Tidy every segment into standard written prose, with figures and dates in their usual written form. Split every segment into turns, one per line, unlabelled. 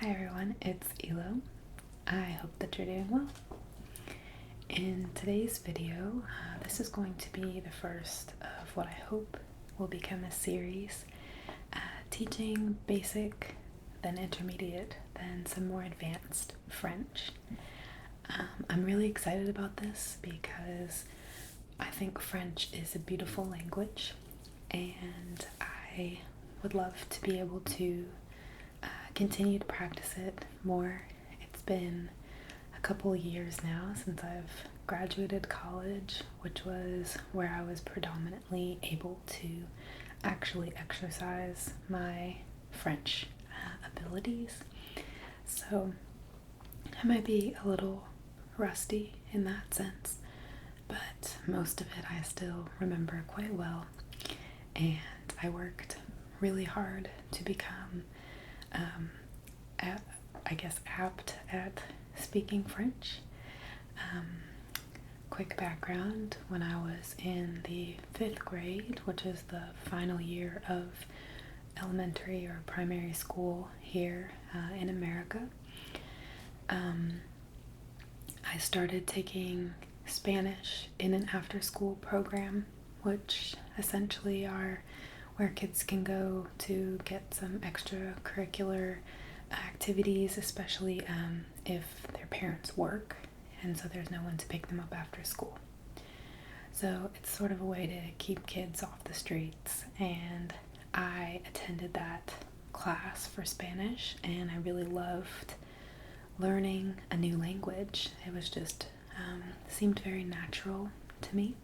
Hi everyone, it's Elo. I hope that you're doing well. In today's video, this is going to be the first of what I hope will become a series, teaching basic, then intermediate, then some more advanced French. I'm really excited about this because I think French is a beautiful language and I would love to be able to continue to practice it more. It's been a couple years now since I've graduated college, which was where I was predominantly able to actually exercise my French abilities. So I might be a little rusty in that sense, but most of it I still remember quite well, and I worked really hard to become apt at speaking French. Quick background, when I was in the 5th grade, which is the final year of elementary or primary school here in America, I started taking Spanish in an after-school program, which essentially are where kids can go to get some extracurricular activities, especially if their parents work and so there's no one to pick them up after school. So it's sort of a way to keep kids off the streets, and I attended that class for Spanish and I really loved learning a new language. It was just seemed very natural to me.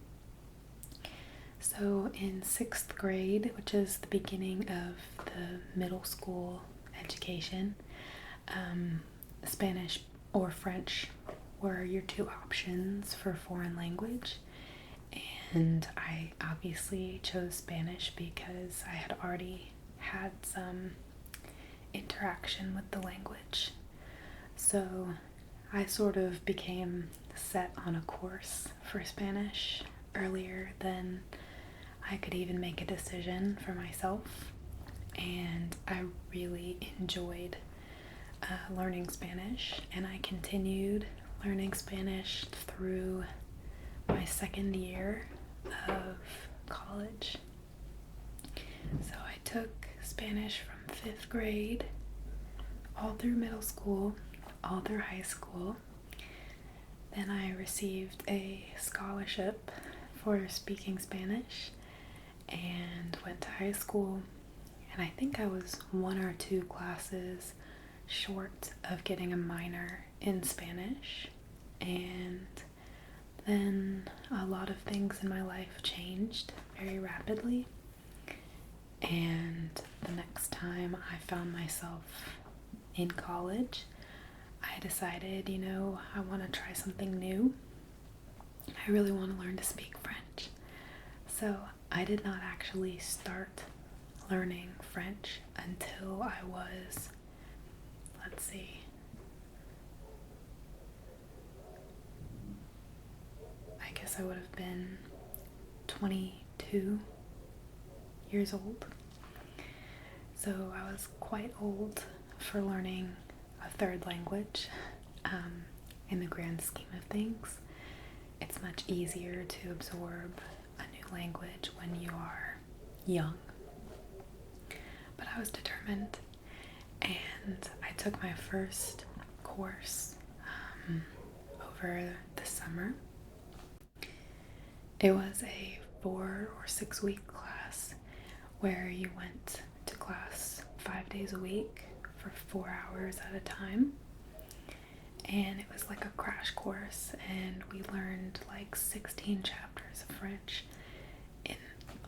So in 6th grade, which is the beginning of the middle school education, Spanish or French were your two options for foreign language, and I obviously chose Spanish because I had already had some interaction with the language. So I sort of became set on a course for Spanish earlier than I could even make a decision for myself, and I really enjoyed learning Spanish, and I continued learning Spanish through my 2nd year of college. So I took Spanish from 5th grade all through middle school, all through high school. Then I received a scholarship for speaking Spanish and went to high school, and I think I was 1 or 2 classes short of getting a minor in Spanish. And then a lot of things in my life changed very rapidly, and the next time I found myself in college, I decided, I want to try something new. I really want to learn to speak French. So I did not actually start learning French until I was, I guess I would have been 22 years old. So I was quite old for learning a third language. In the grand scheme of things, it's much easier to absorb a new language when you are young. But I was determined, and I took my first course over the summer. It was a 4 or 6 week class where you went to class 5 days a week for 4 hours at a time. And it was like a crash course, and we learned like 16 chapters of French in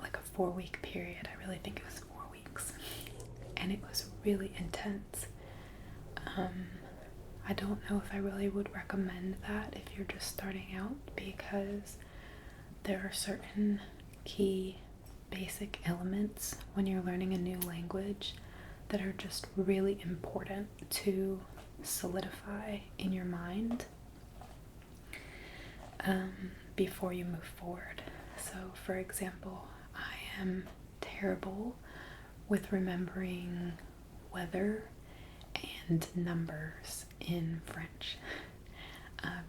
like a 4-week period. I really think it was 4 weeks. And it was really intense. I don't know if I really would recommend that if you're just starting out, because there are certain key basic elements when you're learning a new language that are just really important to solidify in your mind before you move forward. So, for example, I am terrible with remembering weather and numbers in French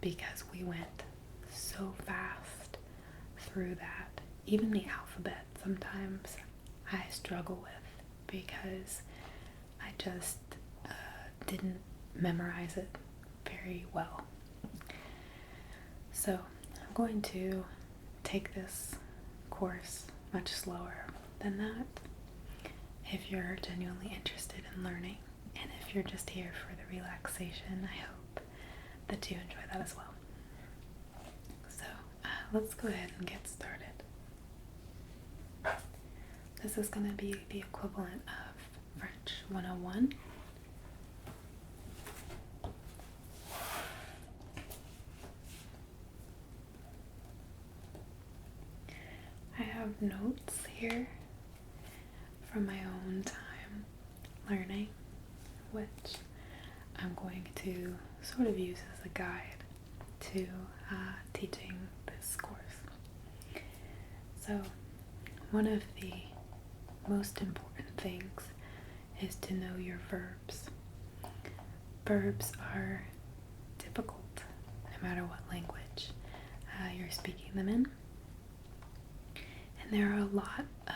because we went so fast through that. Even the alphabet sometimes I struggle with because I just didn't memorize it very well. So I'm going to take this course much slower than that if you're genuinely interested in learning, and if you're just here for the relaxation, I hope that you enjoy that as well. So let's go ahead and get started. This is going to be the equivalent of French 101. I have notes here from my own time learning, which I'm going to sort of use as a guide to teaching this course. So, one of the most important things is to know your verbs. Verbs are difficult no matter what language you're speaking them in. And there are a lot of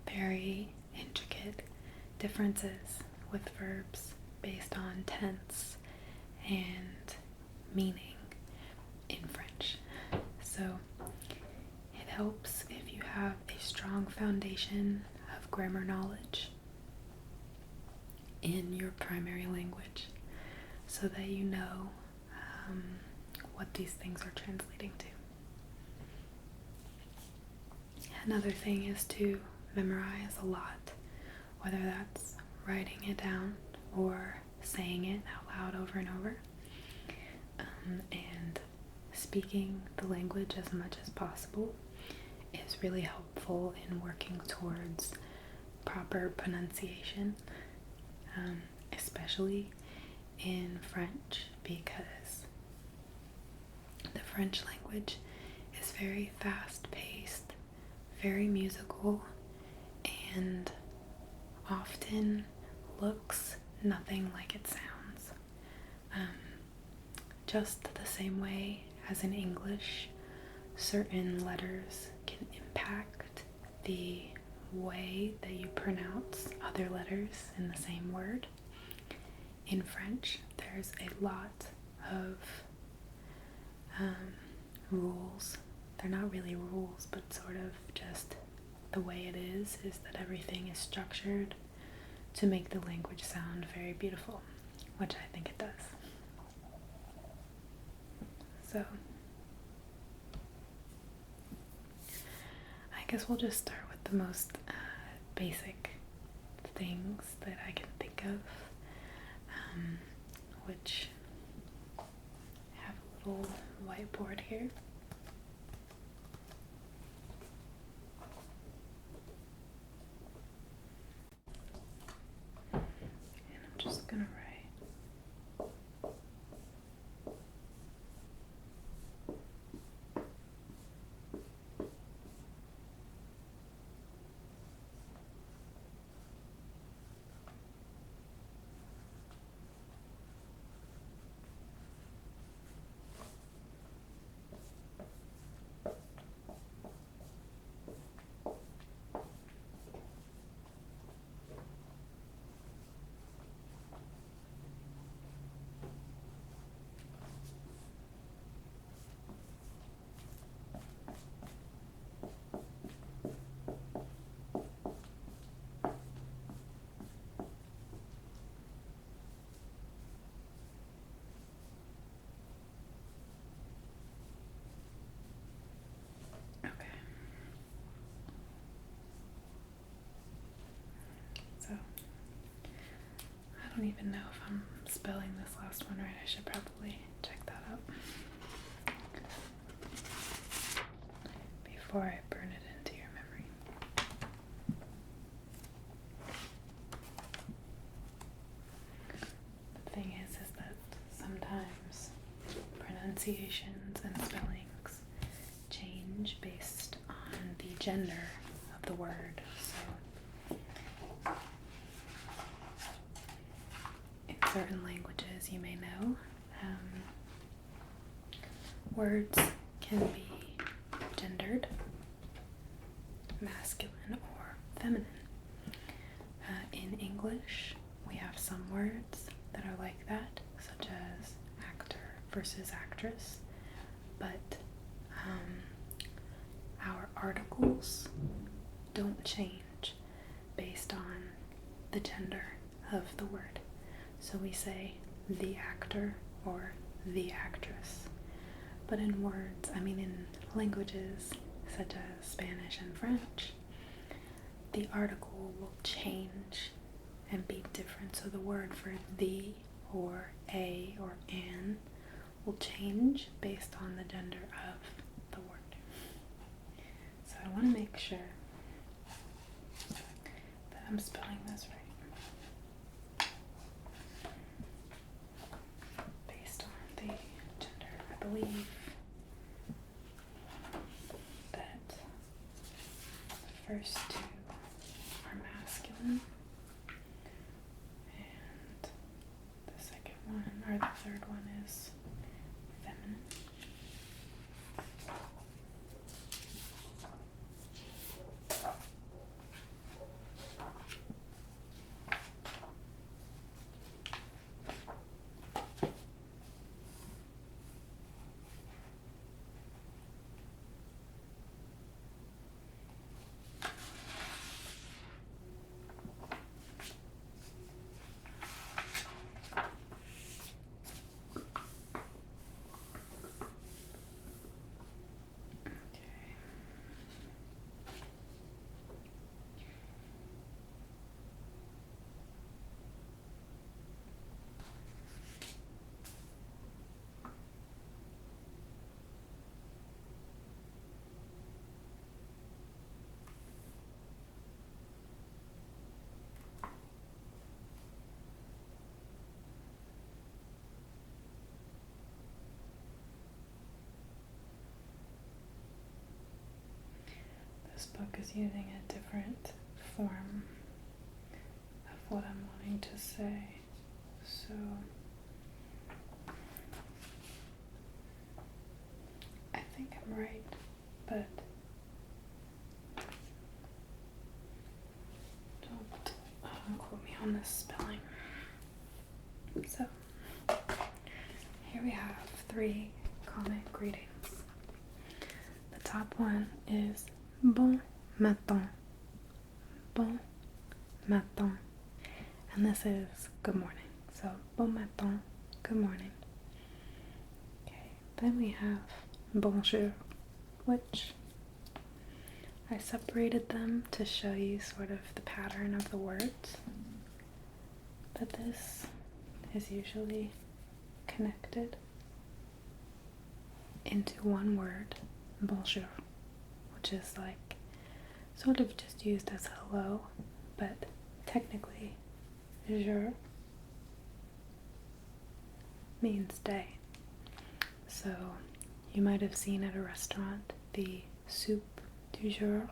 very intricate differences with verbs based on tense and meaning in French. So it helps if you have a strong foundation of grammar knowledge in your primary language so that you know what these things are translating to. Another thing is to memorize a lot, whether that's writing it down or saying it out loud over and over, and speaking the language as much as possible is really helpful in working towards proper pronunciation, especially in French, because the French language is very fast-paced, very musical, and often looks nothing like it sounds. Just the same way as in English, certain letters can impact the way that you pronounce other letters in the same word. In French, there's a lot of rules. They're not really rules, but sort of just the way it is that everything is structured to make the language sound very beautiful, which I think it does. So I guess we'll just start with the most basic things that I can think of, which I have a little whiteboard here. And I'm just gonna write I don't even know if I'm spelling this last one right. I should probably check that out before I burn it into your memory. The thing is that sometimes pronunciations and spellings change based on the gender of the word. So it's certain languages you may know, words can be gendered, masculine or feminine. In English, we have some words that are like that, such as actor versus actress, but our articles don't change based on the gender of the word. So we say the actor or the actress. But in words, in languages such as Spanish and French, the article will change and be different. So the word for the or a or an will change based on the gender of the word. So I want to make sure that I'm spelling this right. Based on the gender, I believe that the first two are masculine, and the second one, or the third one, is feminine. This book is using a different form of what I'm wanting to say, so I think I'm right, but don't quote me on this spelling. So here we have 3 comic greetings. The top one is bon matin, bon matin, and this is good morning. So bon matin, good morning. Okay, then we have bonjour, which I separated them to show you sort of the pattern of the words, but this is usually connected into one word, bonjour, which is like sort of just used as hello, but technically jour means day. So you might have seen at a restaurant the soup du jour,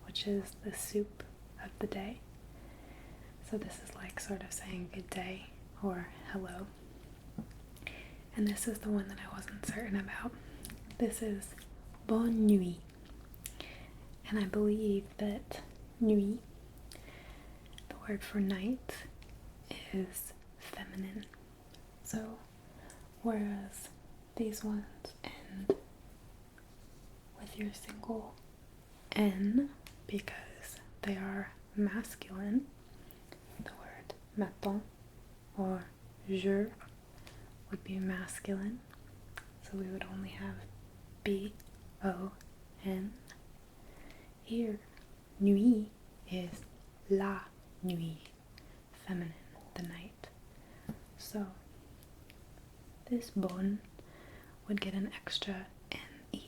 which is the soup of the day. So this is like sort of saying good day or hello. And this is the one that I wasn't certain about. This is bonne nuit. And I believe that nuit, the word for night, is feminine. So whereas these ones end with your single N because they are masculine, the word matin or jour would be masculine, so we would only have B-O-N. Here, nuit is la nuit, feminine, the night. So this bonne would get an extra N-E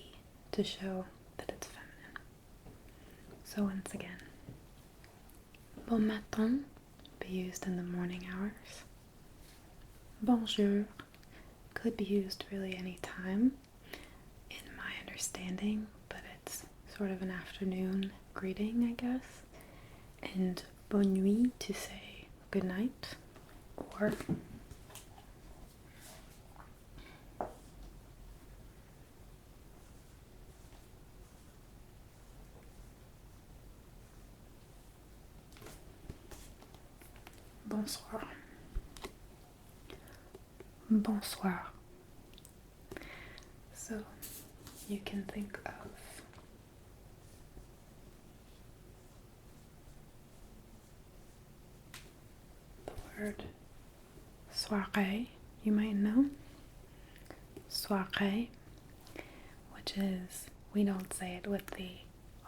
to show that it's feminine. So once again, bon matin be used in the morning hours. Bonjour could be used really any time in my understanding, but it's sort of an afternoon greeting, I guess. And bonne nuit to say good night, or bonsoir. Bonsoir. So you can think of the word soirée, you might know. Soirée, which is, we don't say it with the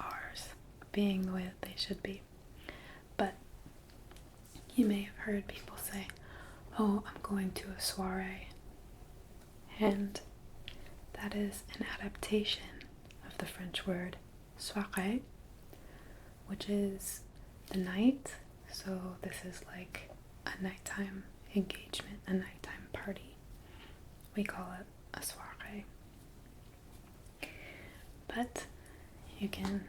R's being the way that they should be. But you may have heard people say, oh, I'm going to a soiree. And that is an adaptation of the French word soirée, which is the night. So this is like a nighttime engagement, a nighttime party. We call it a soirée. But you can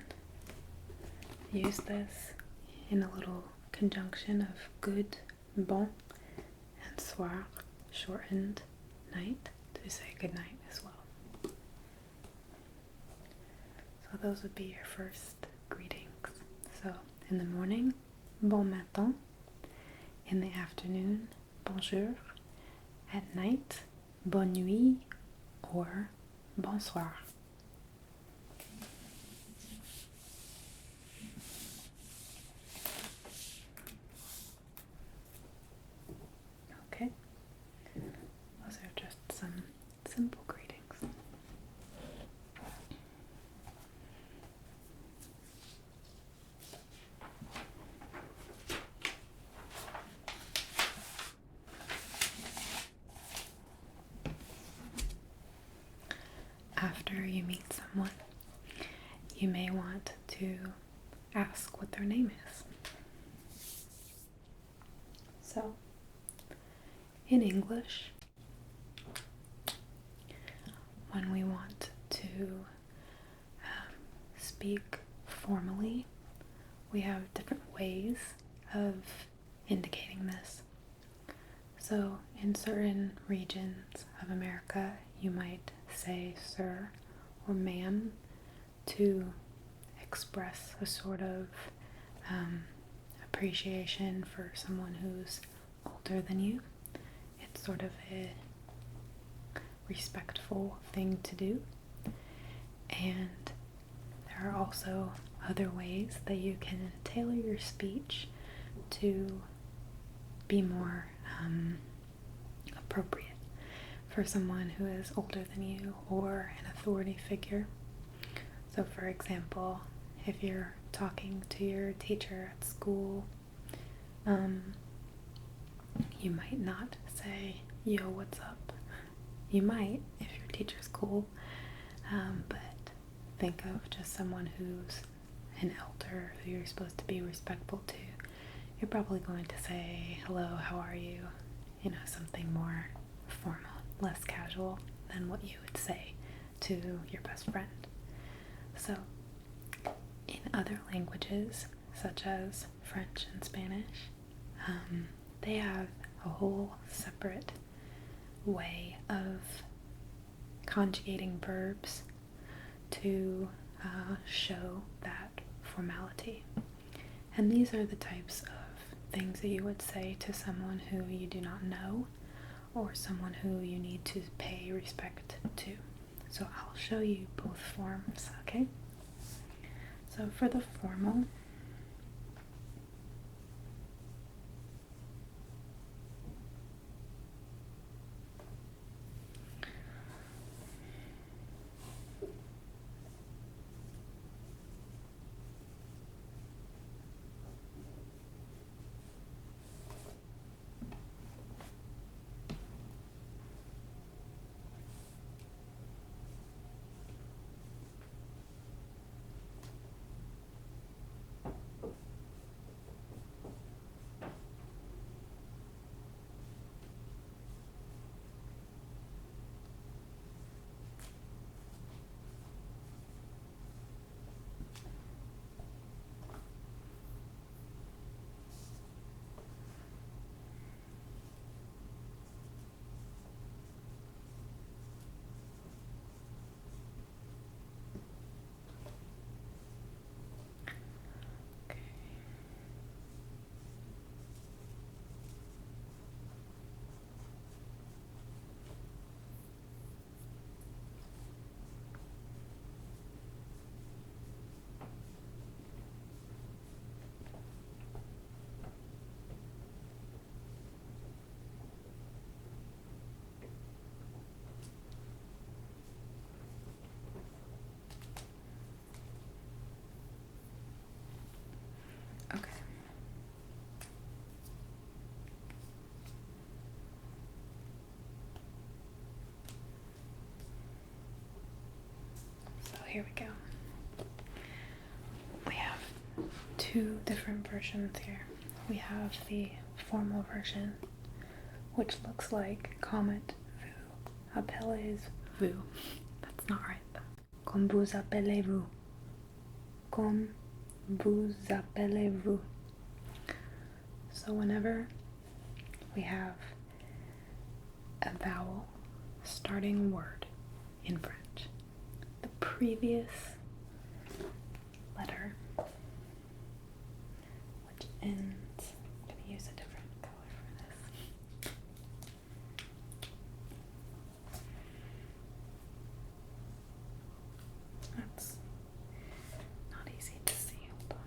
use this in a little conjunction of good, bon, and soir, shortened night, to say good night as well. So those would be your first greetings. So in the morning, bon matin. In the afternoon, bonjour. At night, bonne nuit or bonsoir. Okay, those are just some simple greetings. After you meet someone, you may want to ask what their name is. So, in English, when we want to speak formally, we have different ways of indicating this. So, in certain regions of America, you might say sir or ma'am to express a sort of appreciation for someone who's older than you. It's sort of a respectful thing to do. And there are also other ways that you can tailor your speech to be more appropriate for someone who is older than you or an authority figure. So for example, if you're talking to your teacher at school, you might not say, yo, what's up? You might if your teacher's cool, but think of just someone who's an elder who you're supposed to be respectful to. You're probably going to say, hello, how are you? You know, something more formal, less casual than what you would say to your best friend. So, in other languages, such as French and Spanish, they have a whole separate way of conjugating verbs to show that formality. And these are the types of things that you would say to someone who you do not know or someone who you need to pay respect to. So I'll show you both forms, okay? So for the formal, here we go. We have two different versions here. We have the formal version, which looks like comet vous appelez vous. That's not right though. Comme vous appelez-vous? Comme vous appelez-vous? So whenever we have a vowel starting word in French, the previous letter, which ends, I'm going to use a different color for this. That's not easy to see. Hold on.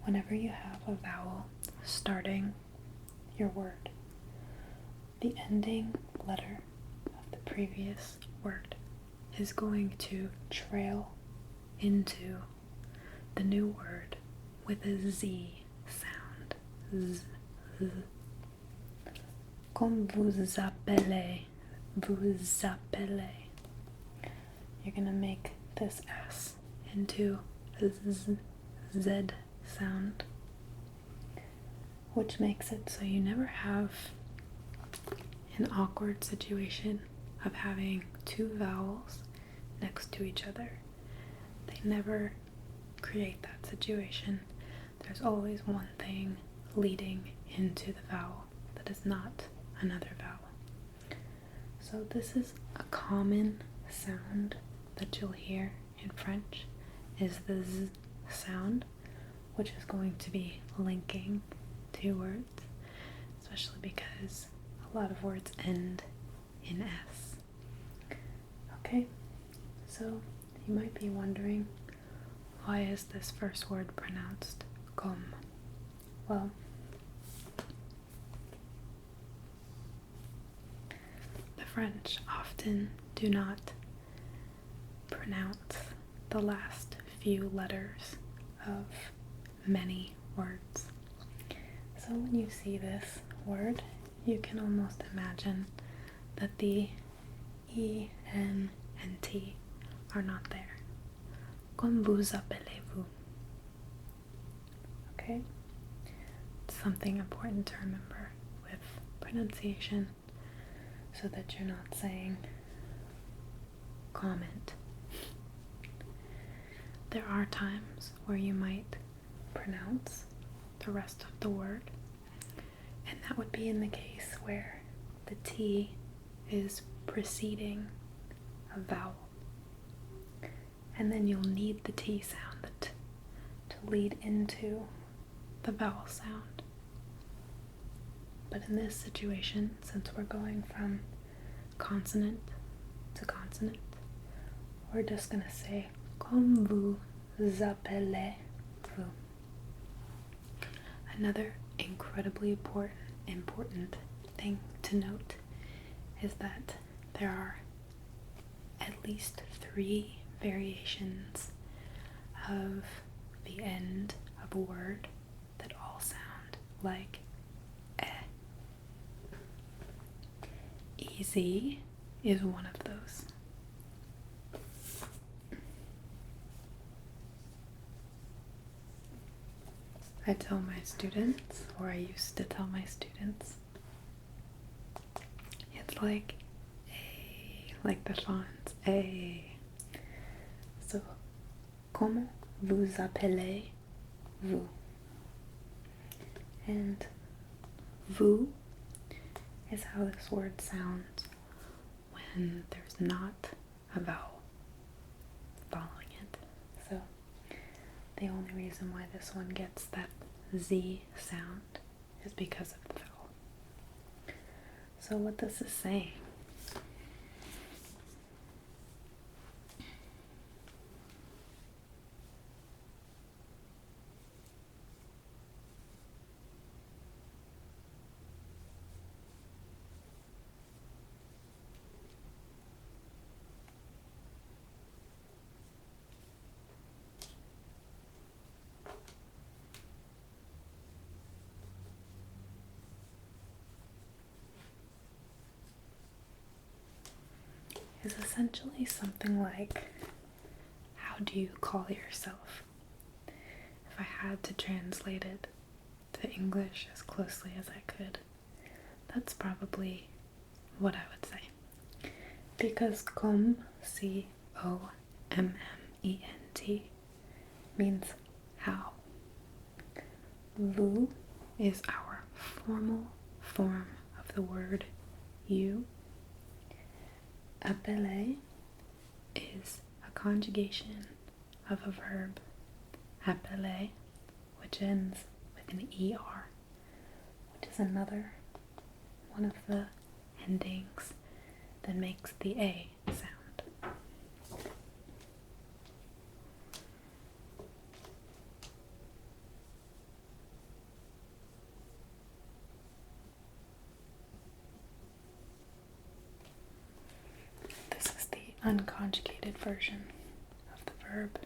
Whenever you have a vowel starting your word, the ending letter of the previous word is going to trail into the new word with a Z sound. Z, z. Comme vous appelez, vous appelez. You're going to make this S into a Z sound, which makes it so you never have an awkward situation of having two vowels next to each other. They never create that situation. There's always one thing leading into the vowel that is not another vowel. So this is a common sound that you'll hear in French, is the Z sound, which is going to be linking two words, especially because a lot of words end in S. Okay, so you might be wondering, why is this first word pronounced comme? Well, the French often do not pronounce the last few letters of many words. So when you see this word, you can almost imagine that the E, N, and T are not there. Comme vous appelez-vous? Okay? It's something important to remember with pronunciation so that you're not saying comment. There are times where you might pronounce the rest of the word, and that would be in the case where the T is preceding a vowel, and then you'll need the T sound to lead into the vowel sound. But in this situation, since we're going from consonant to consonant, we're just going to say comme vous appelez-vous. Another incredibly important thing to note is that there are at least 3 variations of the end of a word that all sound like eh. Easy is one of those. I tell my students, or I used to tell my students, it's like A, like the fonts, A. So, comment vous appelez-vous? And vous is how this word sounds when there's not a vowel following it. So, the only reason why this one gets that Z sound is because of the vowel. So what this is saying is essentially something like, how do you call yourself? If I had to translate it to English as closely as I could, that's probably what I would say. Because comme, C-O-M-M-E-N-T, means how. Vous is our formal form of the word you. Appeler is a conjugation of a verb, appeler, which ends with an ER, which is another one of the endings that makes the A sound. This is the unconjugated version of the verb,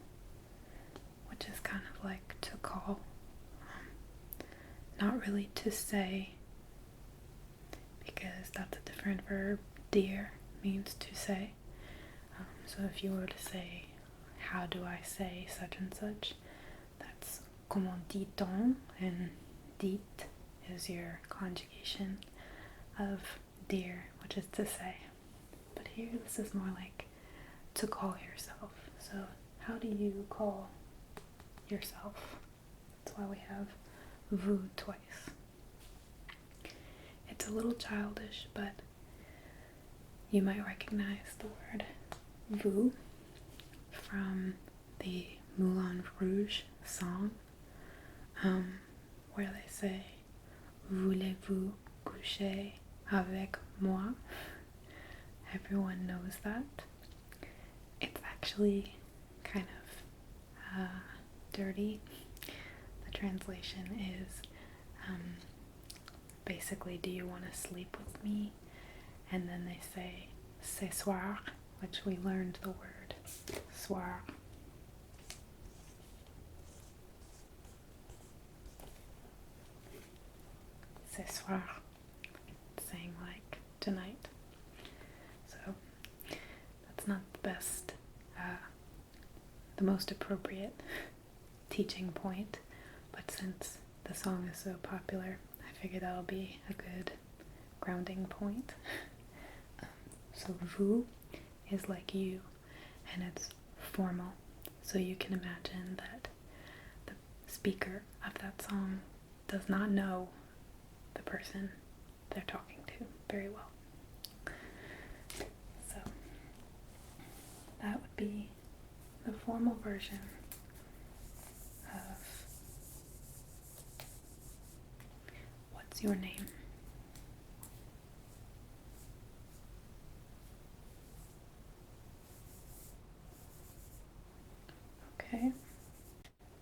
which is kind of like to call, not really to say, because that's a different verb. Dire means to say. So if you were to say, how do I say such and such, that's comment dit-on, and dit is your conjugation of dire, which is to say. But here this is more like to call yourself. So how do you call yourself? That's why we have vous twice. It's a little childish, but you might recognize the word vous from the Moulin Rouge song, where they say, voulez-vous coucher avec moi? Everyone knows that. It's actually kind of dirty. The translation is basically, do you want to sleep with me? And then they say ce soir, which we learned the word soir. Ce soir, saying like tonight. So that's not the best, the most appropriate teaching point, but since the song is so popular, I figured that'll be a good grounding point. So vous is like you, and it's formal, so you can imagine that the speaker of that song does not know the person they're talking to very well. So that would be the formal version of what's your name. Okay,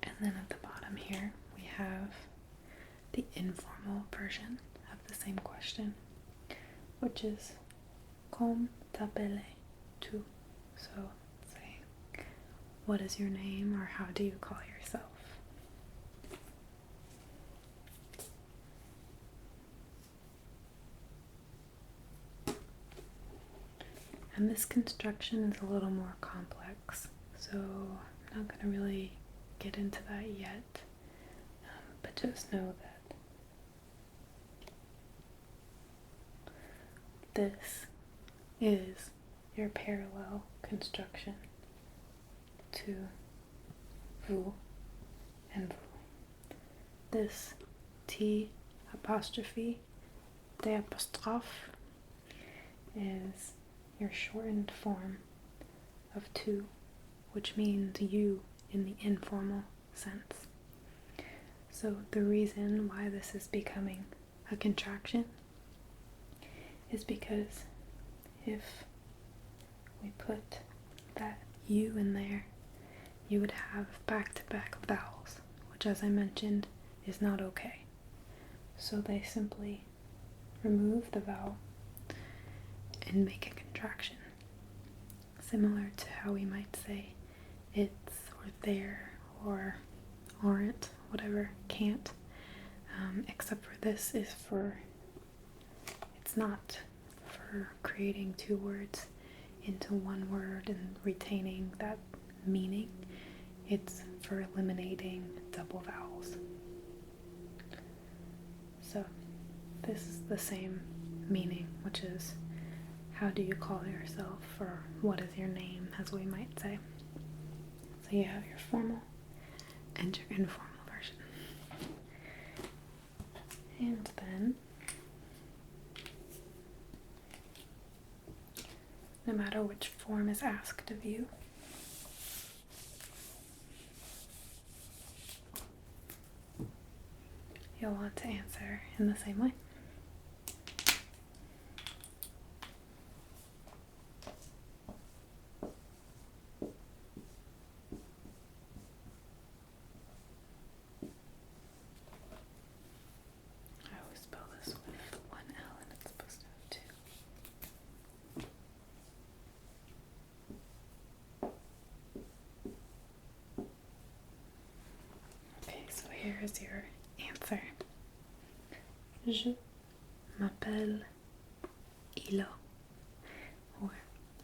and then at the bottom here we have the informal version of the same question, which is Comment t'appelles-tu? So saying, what is your name, or how do you call yourself? And this construction is a little more complex, so I'm not going to really get into that yet, but just know that this is your parallel construction to vous and vous. This T apostrophe, the apostrophe, is your shortened form of tu, which means you in the informal sense. So the reason why this is becoming a contraction is because if we put that you in there, you would have back-to-back vowels, which, as I mentioned, is not okay. So they simply remove the vowel and make a contraction, similar to how we might say it's or there or aren't, whatever, can't, except for this is for, it's not for creating two words, into one word and retaining that meaning. It's for eliminating double vowels. So this is the same meaning, which is how do you call yourself, or what is your name, as we might say. So you have your formal and your informal version. And then, no matter which form is asked of you, you'll want to answer in the same way. I always spell this with one L and it's supposed to have two. Okay, so here is your answer. Je m'appelle Ilo, or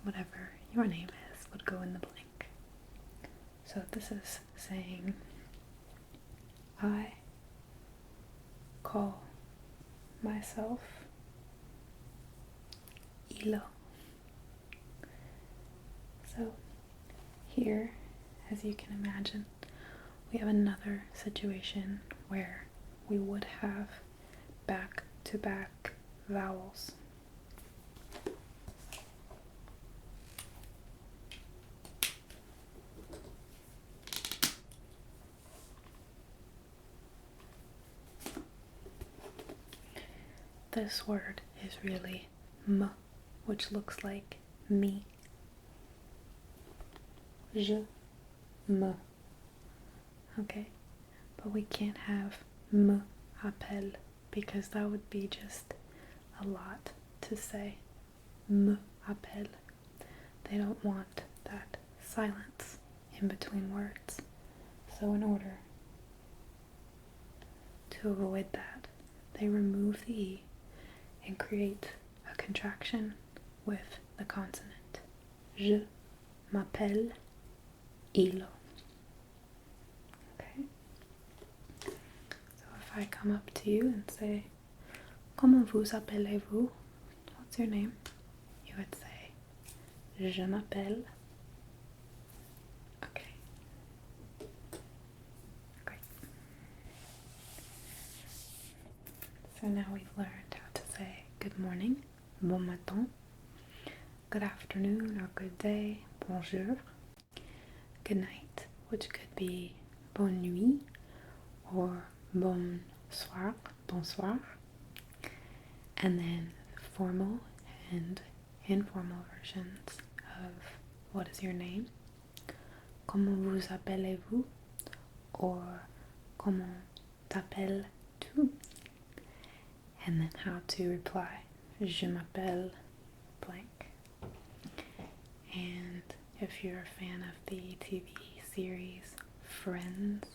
whatever your name is would go in the blank. So this is saying I call myself Ilo. So here, as you can imagine, we have another situation where we would have back-to-back vowels. This word is really m, which looks like me. Je me. Okay, but we can't have me appelle because that would be just a lot to say. Me appelle. They don't want that silence in between words. So in order to avoid that, they remove the E and create a contraction with the consonant. Je m'appelle Ilo. Okay? So if I come up to you and say, Comment vous appelez-vous? What's your name? You would say, Je m'appelle. Okay. Great. So now we've learned how to say good morning, bon matin, good afternoon or good day, bonjour, good night, which could be bonne nuit or bonsoir, bonsoir, and then formal and informal versions of what is your name, comment vous appelez-vous, or comment t'appelles-tu, and then how to reply, je m'appelle blank. And if you're a fan of the TV series Friends,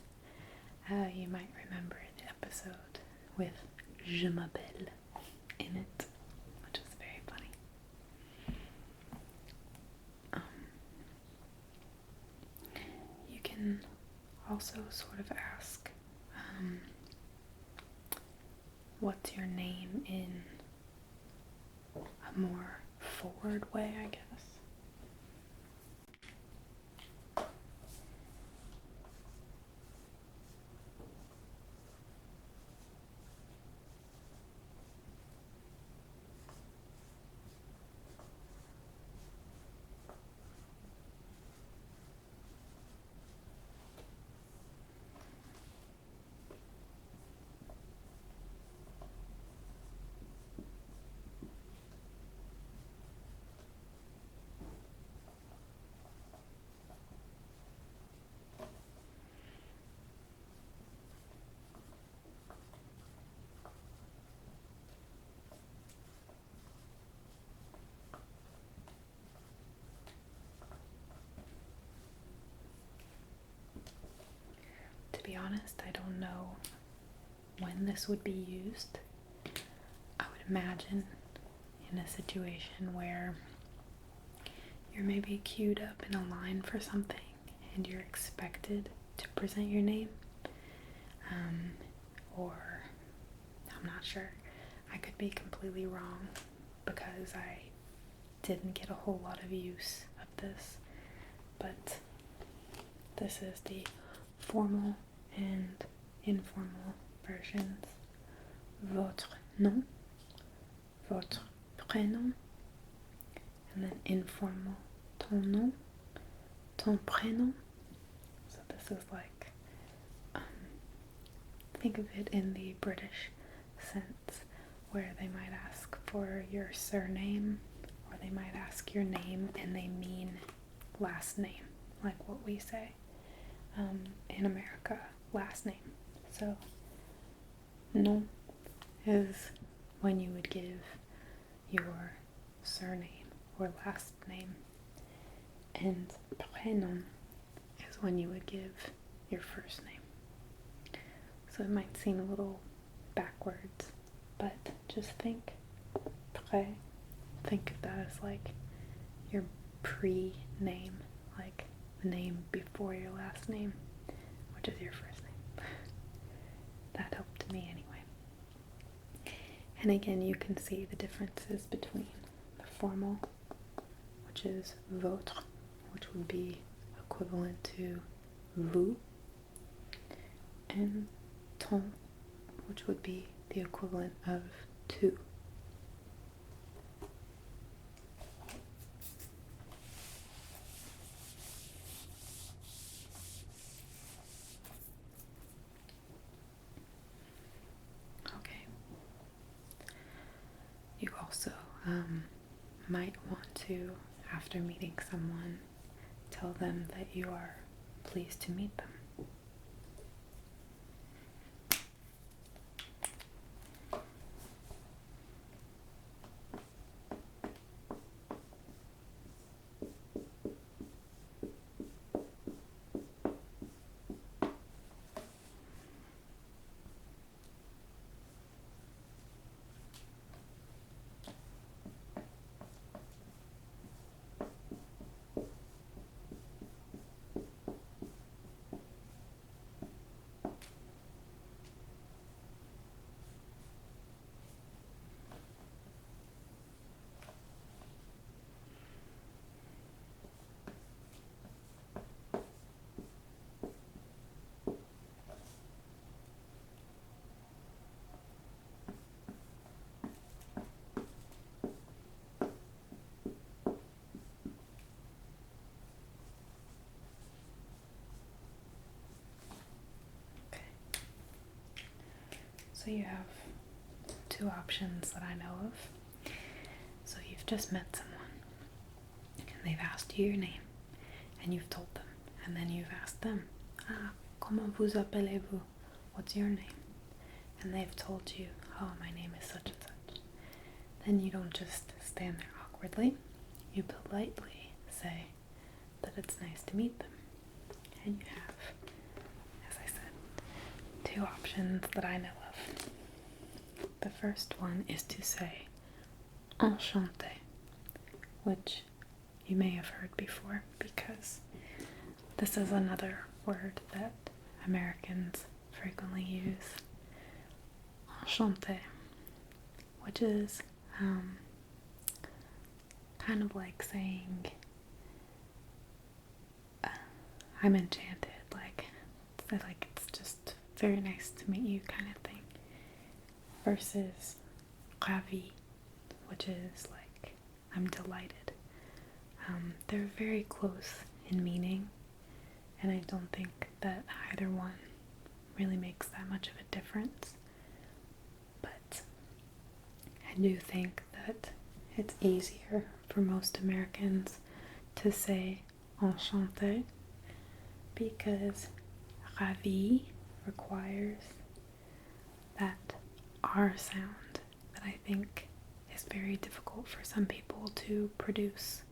you might remember the episode with Je m'appelle in it, which is very funny. You can also sort of ask, what's your name in a more forward way, I guess. To be honest, I don't know when this would be used. I would imagine in a situation where you're maybe queued up in a line for something and you're expected to present your name. Or I'm not sure. I could be completely wrong because I didn't get a whole lot of use of this. But this is the formal and informal versions. Votre nom, votre prénom, and then informal, ton nom, ton prénom. So this is like, think of it in the British sense, where they might ask for your surname, or they might ask your name and they mean last name, like what we say in America, last name. So nom is when you would give your surname or last name, and prénom is when you would give your first name. So it might seem a little backwards, but just think think of that as like your pre-name, like the name before your last name, which is your first name. That helped me anyway. And again, you can see the differences between the formal, which is votre, which would be equivalent to vous, and ton, which would be the equivalent of tu. Okay. You also might want to, after meeting someone, tell them that you are pleased to meet them. So you have two options that I know of. So you've just met someone and they've asked you your name and you've told them, and then you've asked them, comment vous appelez-vous? What's your name? And they've told you, oh, my name is such and such. Then you don't just stand there awkwardly. You politely say that it's nice to meet them. And you have, as I said, two options that I know of. The first one is to say enchanté, which you may have heard before because this is another word that Americans frequently use. Enchanté, which is kind of like saying I'm enchanted, like it's just very nice to meet you kind of thing, versus ravi, which is like I'm delighted. They're very close in meaning, and I don't think that either one really makes that much of a difference, but I do think that it's easier for most Americans to say enchanté because ravi requires that R sound that I think is very difficult for some people to produce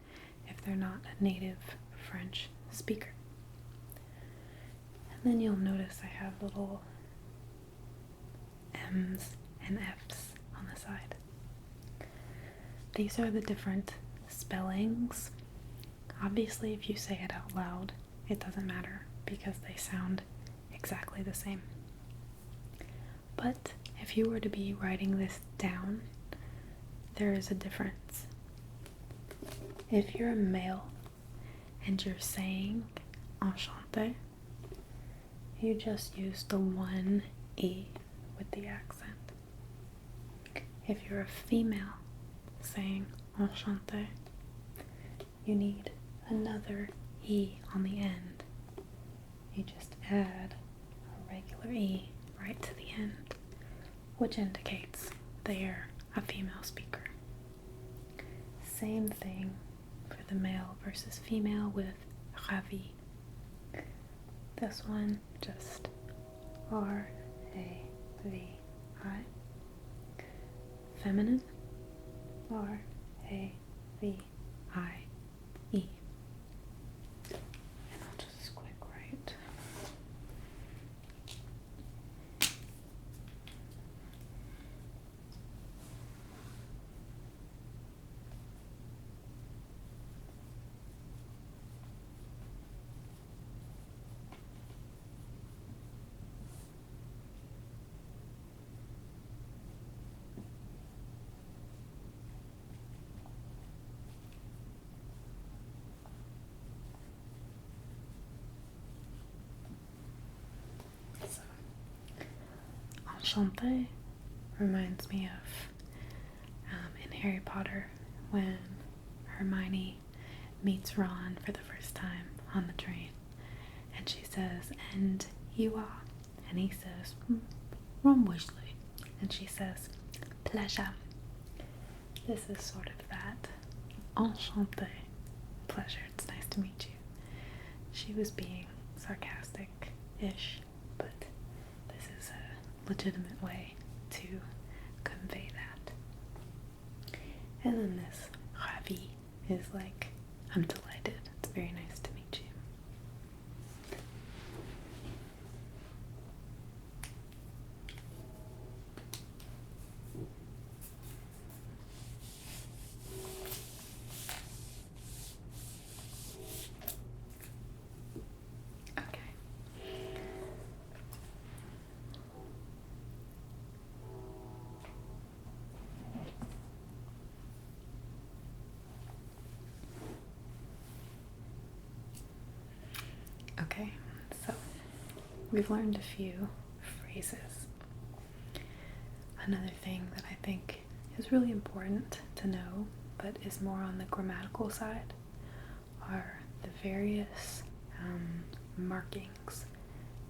if they're not a native French speaker. And then you'll notice I have little M's and F's on the side. These are the different spellings Obviously, if you say it out loud, it doesn't matter because they sound exactly the same. But if you were to be writing this down, there is a difference. If you're a male and you're saying enchanté, you just use the one E with the accent. If you're a female saying enchanté, you need another E on the end. You just add a regular E right to the end, which indicates they're a female speaker. Same thing for the male versus female with ravi. This one just R-A-V-I. Feminine, R-A-V-I-E. And I'll just quick write. Enchanté reminds me of in Harry Potter when Hermione meets Ron for the first time on the train, and she says, "And you are?" And he says, "Ron Weasley." And she says, "Pleasure." This is sort of that. Enchanté. Pleasure. It's nice to meet you. She was being sarcastic-ish, but this is a legitimate way to convey that. And then this ravi is like, I'm delighted. It's very nice to meet you. Okay, so we've learned a few phrases. Another thing that I think is really important to know, but is more on the grammatical side, are the various markings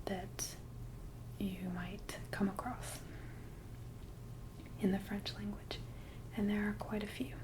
that you might come across in the French language, and there are quite a few.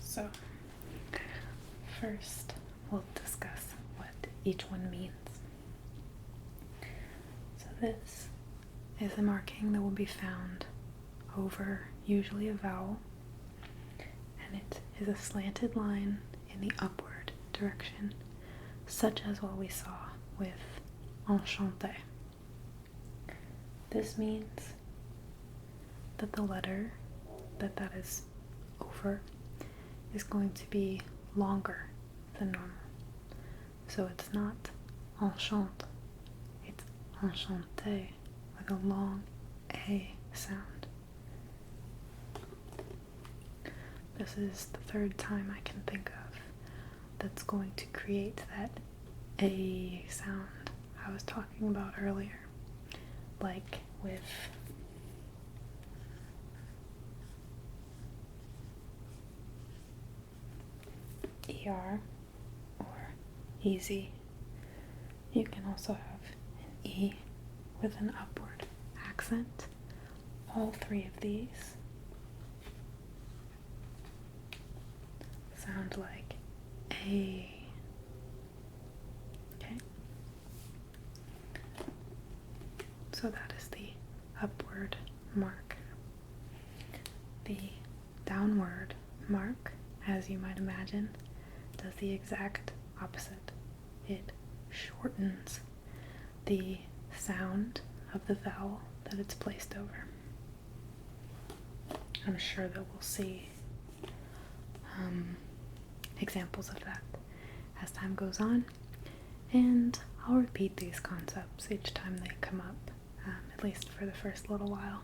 So, first we'll discuss what each one means. So this is a marking that will be found over usually a vowel, and it is a slanted line in the upward direction. such as what we saw with enchanté. This means that the letter that is over is going to be longer than normal. So it's not enchant, it's enchanté with a long A sound. This is the third time I can think of that's going to create that A sound I was talking about earlier. Like with ER or easy. You can also have an E with an upward accent. All three of these sound like A. Okay? So that is the upward mark. The downward mark, as you might imagine, does the exact opposite. It shortens the sound of the vowel that it's placed over. I'm sure that we'll see examples of that as time goes on, and I'll repeat these concepts each time they come up, at least for the first little while.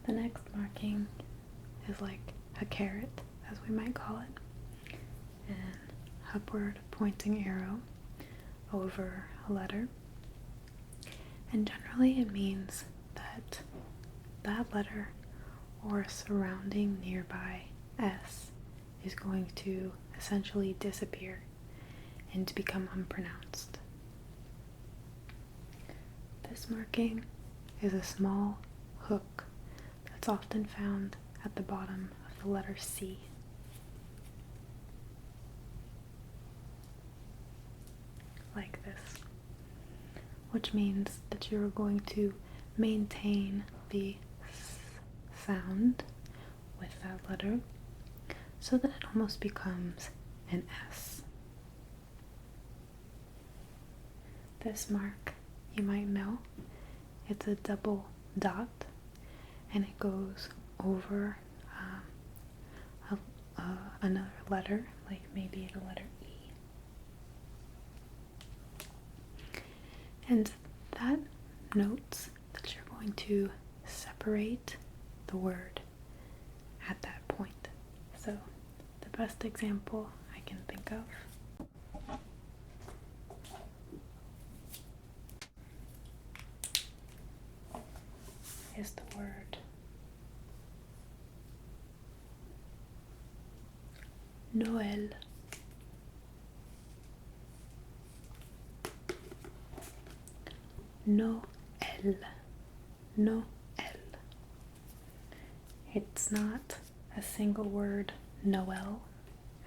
The next marking is like a caret, as we might call it, an upward pointing arrow over a letter, and generally it means that that letter or a surrounding nearby S is going to essentially disappear and to become unpronounced. This marking is a small hook that's often found at the bottom of the letter C. Like this, which means that you're going to maintain the S sound with that letter so that it almost becomes an S. This mark, you might know, it's a double dot and it goes over another letter, like maybe the letter E. And that notes that you're going to separate the word at that point. So the best example I can think of is the word Noël. Noël. Noël. It's not a single word, Noel,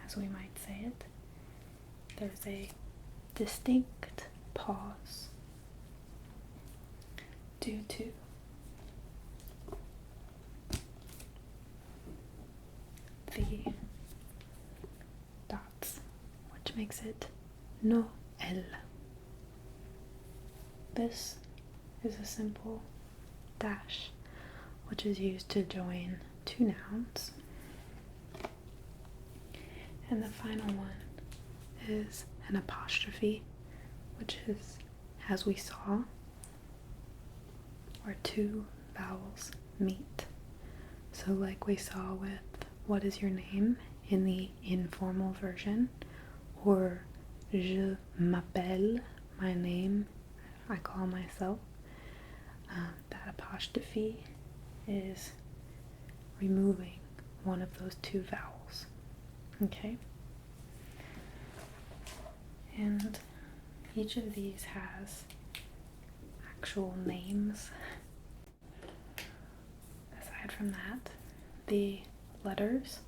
as we might say it. There's a distinct pause due to the dots, which makes it Noël. This is a simple dash, which is used to join two nouns. And the final one is an apostrophe, which is, as we saw, where two vowels meet. So like we saw with what is your name in the informal version, or je m'appelle, my name, I call myself. That apostrophe is removing one of those two vowels. Okay? And each of these has actual names. Aside from that, the letters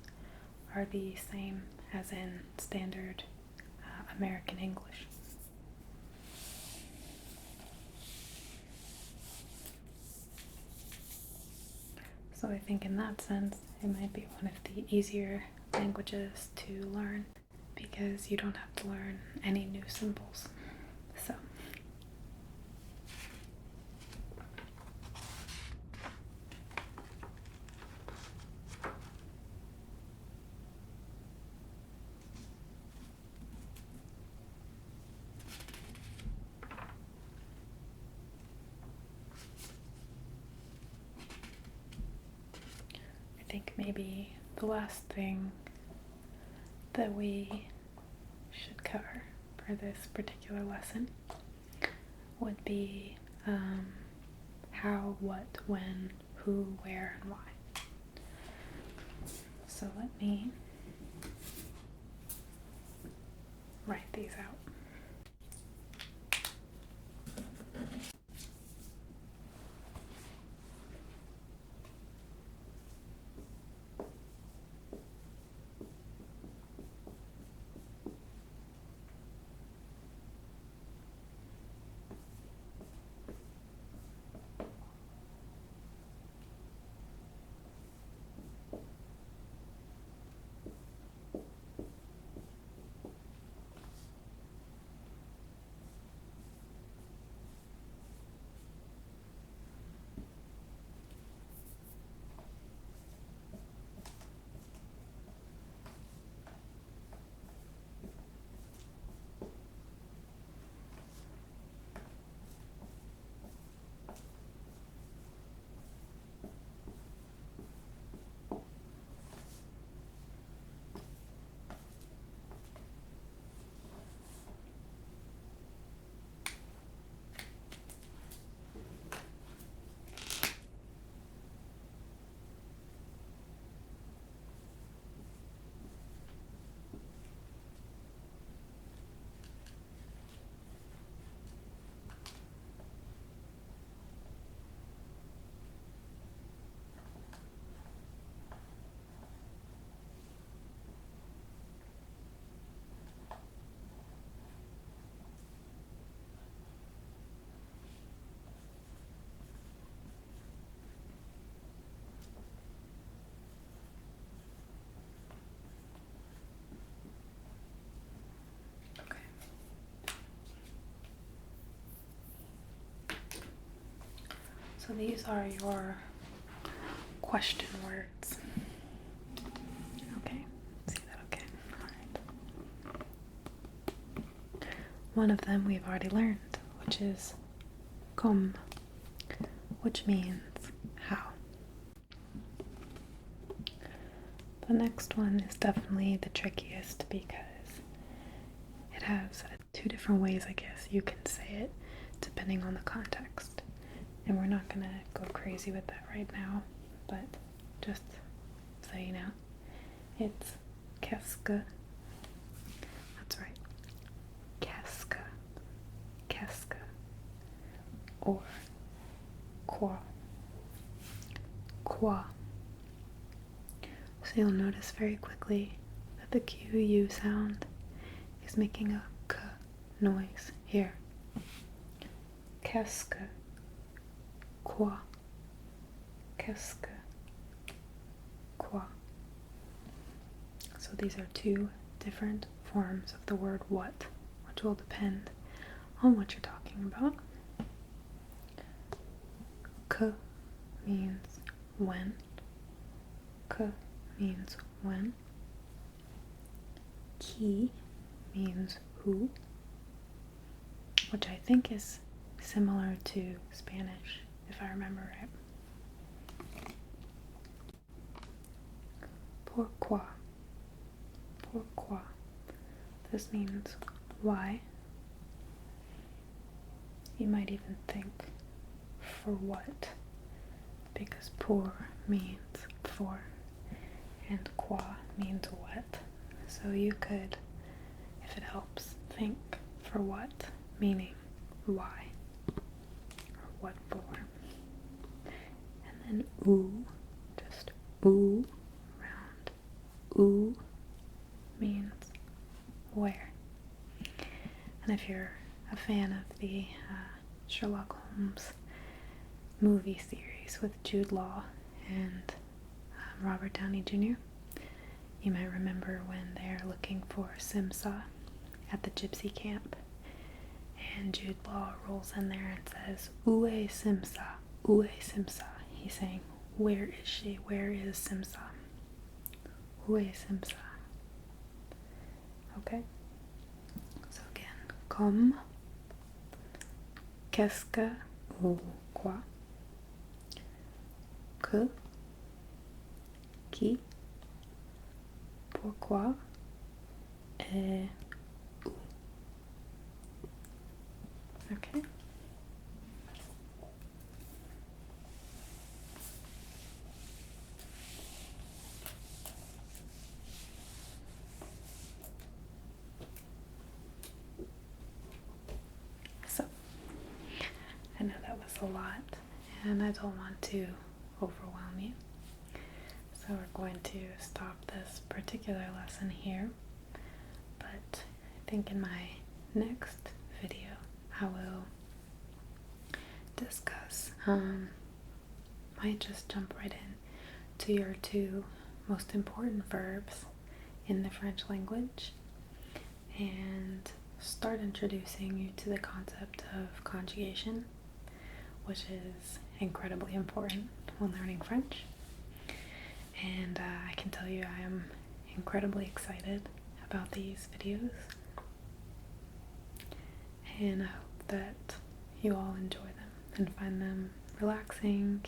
are the same as in standard American English. So I think in that sense, it might be one of the easier languages to learn, because because you don't have to learn any new symbols. So I think maybe the last thing that we should cover for this particular lesson would be how, what, when, who, where, and why. So let me write these out. So these are your question words. Okay, see that? Okay, alright. One of them we've already learned, which is comme, which means how. The next one is definitely the trickiest because it has two different ways, I guess, you can say it depending on the context. And we're not gonna go crazy with that right now, but just so you know, it's qu'est-ce que. That's right. Qu'est-ce que. Qu'est-ce que. Or quoi. Quoi. So you'll notice very quickly that the QU sound is making a K noise here. Qu'est-ce que. Quoi. Qu'est-ce que. Quoi. So these are two different forms of the word what, which will depend on what you're talking about. Que means when. Que means when. Qui means who, which I think is similar to Spanish, if I remember right. Pourquoi. Pourquoi. This means why. You might even think for what, because pour means for and quoi means what. So you could, if it helps, think for what, meaning why or what for. And then où, just où, round. Où means where. And if you're a fan of the Sherlock Holmes movie series with Jude Law and Robert Downey Jr., You might remember when they're looking for Simsa at the gypsy camp, and Jude Law rolls in there and says, Ue Simsa, Ue Simsa. He's saying, where is she? Where is Simsa? Ue Simsa. Okay? So again, comme, qu'est-ce que, ou quoi, que, qui, pourquoi, et où. Okay? So, I know that was a lot, and I don't want to overwhelm you. So we're going to stop this particular lesson here, but I think in my next video I will discuss, might just jump right in to your two most important verbs in the French language and start introducing you to the concept of conjugation, which is incredibly important when learning French. And I can tell you I am incredibly excited about these videos, and I hope that you all enjoy them and find them relaxing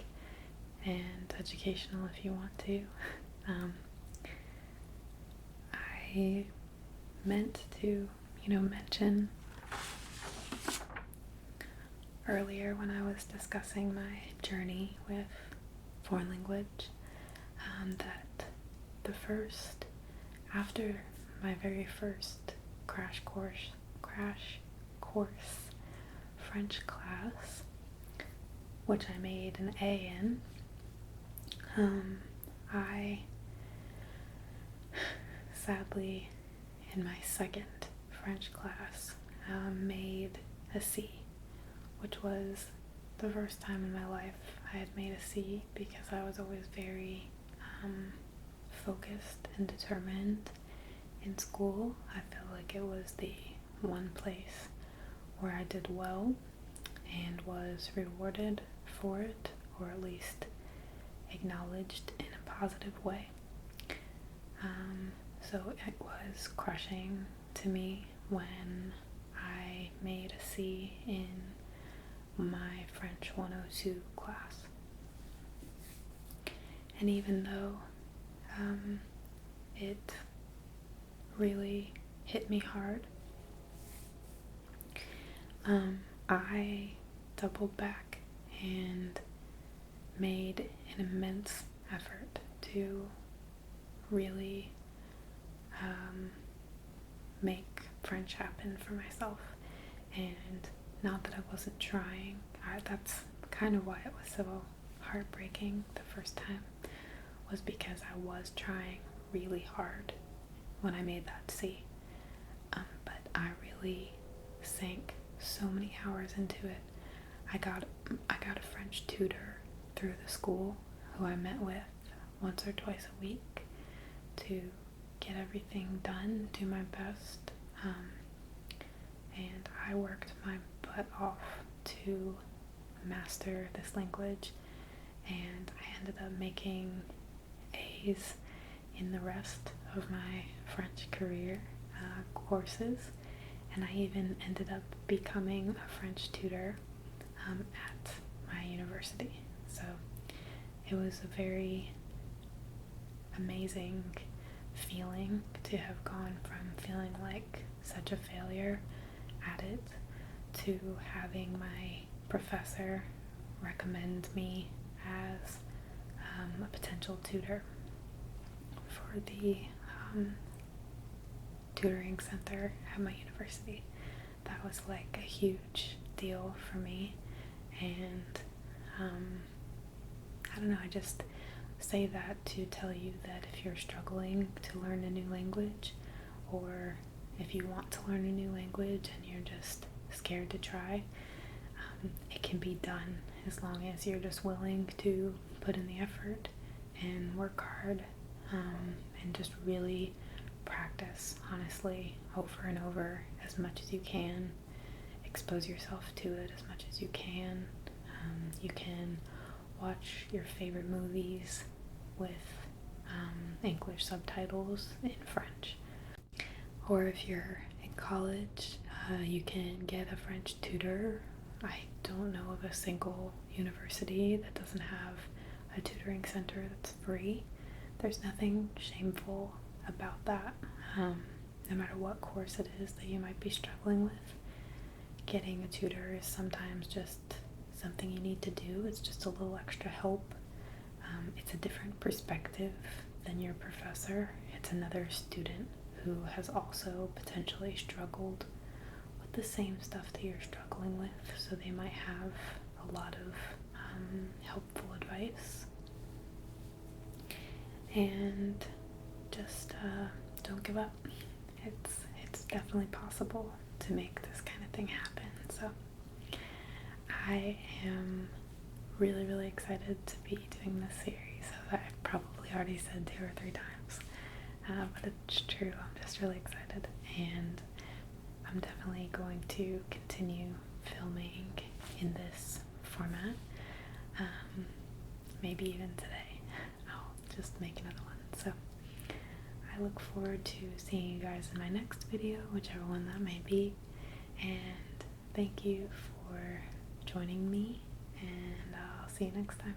and educational if you want to. I meant to, mention earlier when I was discussing my journey with foreign language, that after my very first crash course French class, which I made an A in, I sadly in my second French class made a C, which was the first time in my life I had made a C, because I was always very focused and determined in school. I feel like it was the one place where I did well and was rewarded for it, or at least acknowledged in a positive way. So it was crushing to me when I made a C in my French 102 class. And even though it really hit me hard, I doubled back and made an immense effort to really make French happen for myself. And not that I wasn't trying, that's kind of why it was so heartbreaking the first time, was because I was trying really hard when I made that C. But I really sank so many hours into it. I got a French tutor through the school who I met with once or twice a week to get everything done, do my best, and I worked my butt off to master this language, and I ended up making A's in the rest of my French career courses, and I even ended up becoming a French tutor at my university. So it was a very amazing feeling to have gone from feeling like such a failure at it to having my professor recommend me as a potential tutor for the tutoring center at my university. That was like a huge deal for me, and I don't know, I just say that to tell you that if you're struggling to learn a new language, or if you want to learn a new language and you're just scared to try, it can be done as long as you're just willing to put in the effort and work hard and just really practice, honestly, over and over as much as you can. Expose yourself to it as much as you can. You can watch your favorite movies with English subtitles in French. Or if you're in college, you can get a French tutor. I don't know of a single university that doesn't have a tutoring center that's free. There's nothing shameful about that. No matter what course it is that you might be struggling with, getting a tutor is sometimes just something you need to do. It's just a little extra help. It's a different perspective than your professor. It's another student who has also potentially struggled with the same stuff that you're struggling with, so they might have a lot of helpful advice. And just don't give up. It's definitely possible to make this kind of thing happen. So I am really, really excited to be doing this series. I've probably already said 2 or 3 times, but it's true. I'm just really excited, and I'm definitely going to continue filming in this format. Maybe even today I'll just make another one. So I look forward to seeing you guys in my next video, whichever one that may be, and thank you for joining me, and I'll see you next time.